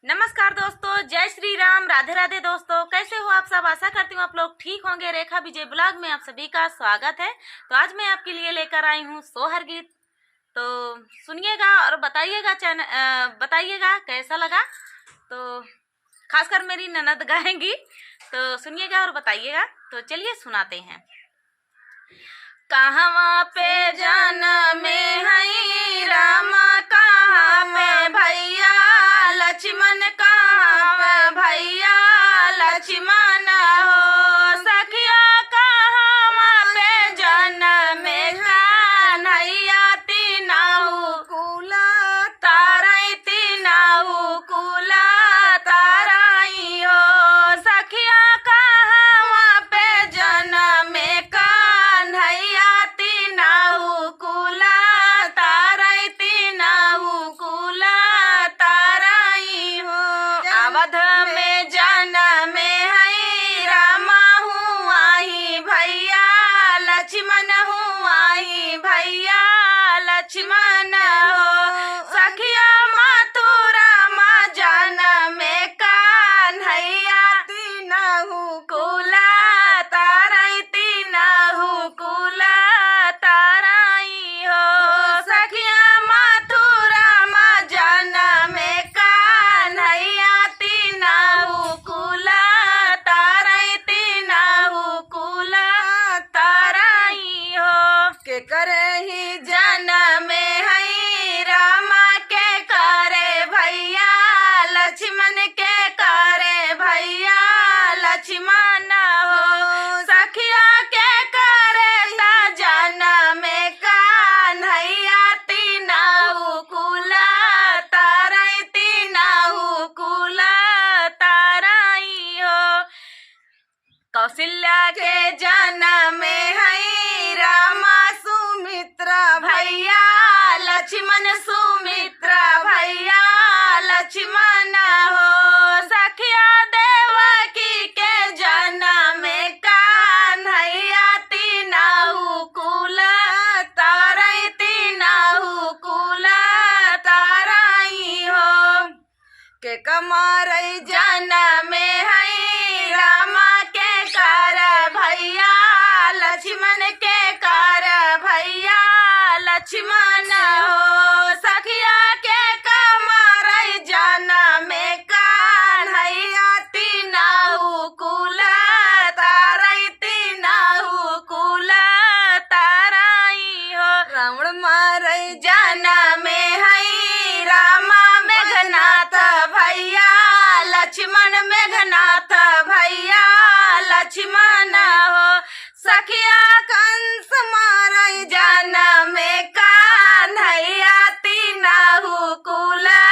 नमस्कार दोस्तों, जय श्री राम, राधे राधे दोस्तों। कैसे हो आप सब? आशा करती हूँ आप लोग ठीक होंगे। रेखा विजय ब्लॉग में आप सभी का स्वागत है। तो आज मैं आपके लिए लेकर आई हूँ सोहर गीत। तो सुनिएगा और बताइएगा कैसा लगा। तो खासकर मेरी ननद गाएंगी, तो सुनिएगा और बताइएगा। तो चलिए सुनाते हैं। कहवा पे जाना में हई रामा, कहाँ पे भैया लक्ष्मण, कहाँ पे भैया लक्ष्मण हो। सखिया कहवा पे जाना में कन्हैया, तीनाहु कुला ताराई, तीनाहु कुला ताराई हो। सखिया कहवा पे जाना में कन्हैया, तीनाहु कुला ताराई, तीनाहु कुला ताराई हो। अवध में जन्म है रामा, हुआ ही भैया लक्ष्मण, हुआ ही भैया लक्ष्मण हो। सखिया मथुरा में जन्म कन्हैया, तीनहु कुला ताराई, तीनहु कुला ताराई हो। सखिया मथुरा में जन्म कन्हैया, तीनहु कुला ताराई, तीनहु कुला ताराई हो। के करे ही जन्म है रामा, के करे भैया लक्ष्मण, के करे भैया लक्ष्मण हो। सखिया के करे ता जन्म कन्हैया, तीनहु कुला ताराई, तीनहु कुला ताराई हो। कौशल्या के जन्म है रामा, सुमित्रा भैया लक्ष्मण, सुमित्रा भैया लक्ष्मण हो। सखिया देवकी के जन्म कन्हैया, तीनहु कुला ताराई, तीनहु कुला ताराई हो। के कमारई जन्म है रामा, के कर भैया लक्ष्मण, के कर भैया लक्ष्मण हो। सखिया के कमारई जन्म कन्हैया, तीनहु कुला ताराई, तीनहु कुला ताराई हो। रावण मारई जन्म है रामा, मेघनाथ भैया लक्ष्मण, मेघनाथ भैया लक्ष्मण हो। सखिया कंस मारई जन्म कन्हैया, तीनहु कुला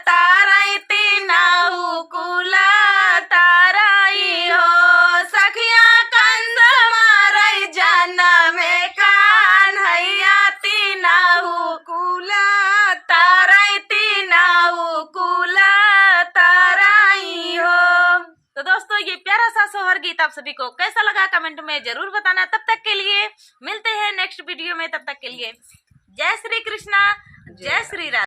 ताराई, तीनहु कुला ताराई हो। सखिया कंस मारई जन्म कन्हैया, तीनहु कुला ताराई, तीनहु कुला ताराई हो। तो दोस्तों, ये प्यारा सा सोहर गीत आप सभी को कैसा लगा कमेंट में जरूर बताना। तब तक के लिए मिलते हैं नेक्स्ट वीडियो में। तब तक के लिए जय श्री कृष्णा, जय श्री राधे।